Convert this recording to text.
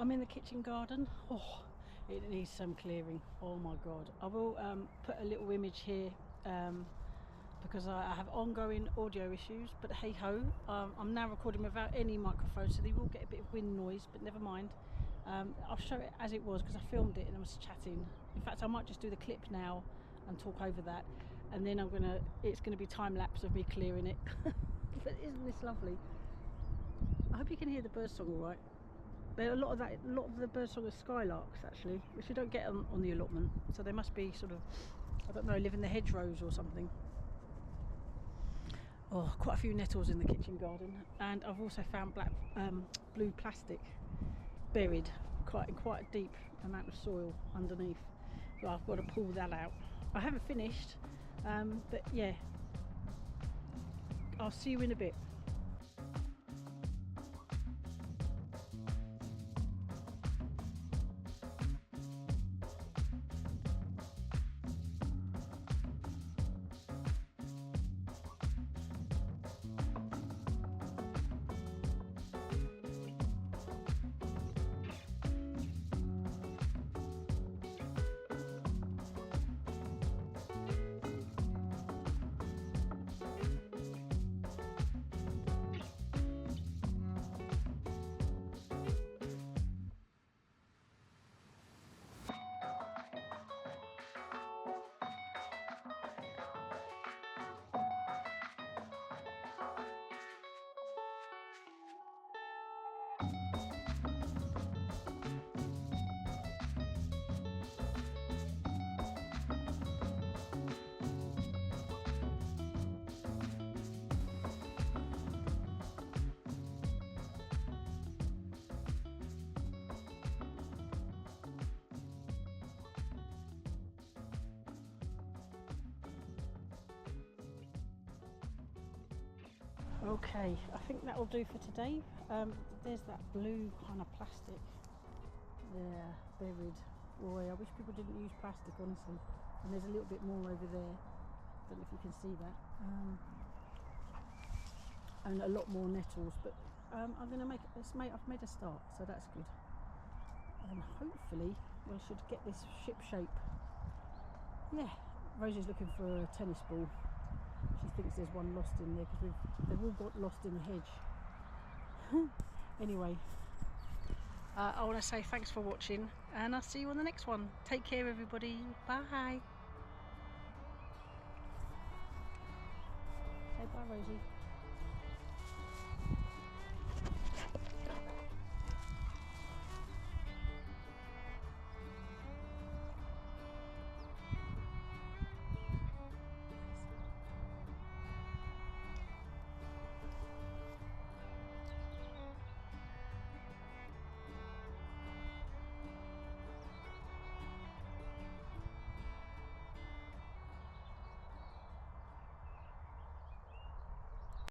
I'm in the kitchen garden. Oh, it needs some clearing. Oh my god. I will put a little image here because I have ongoing audio issues, but hey ho. I'm now recording without any microphone, so they will get a bit of wind noise, but never mind. I'll show it as it was because I filmed it and I was chatting. In fact, I might just do the clip now and talk over that, and then it's gonna be time lapse of me clearing it. But isn't this lovely? I hope you can hear the birdsong all right. A lot of the birdsong are skylarks actually, which you don't get on the allotment, so they must be sort of, I don't know, live in the hedgerows or something. Oh, quite a few nettles in the kitchen garden, and I've also found blue plastic buried in quite a deep amount of soil underneath, so I've got to pull that out. I haven't finished, but yeah, I'll see you in a bit. Okay, I think that will do for today. There's that blue kind of plastic there buried. Boy, I wish people didn't use plastic, honestly. And there's a little bit more over there. Don't know if you can see that. And a lot more nettles, but I'm going to I've made a start, so that's good. And hopefully we should get this ship shape. Yeah, Rosie's looking for a tennis ball. She thinks there's one lost in there because they've all got lost in the hedge. Anyway, I want to say thanks for watching, and I'll see you on the next one. Take care, everybody. Bye. Say bye, Rosie.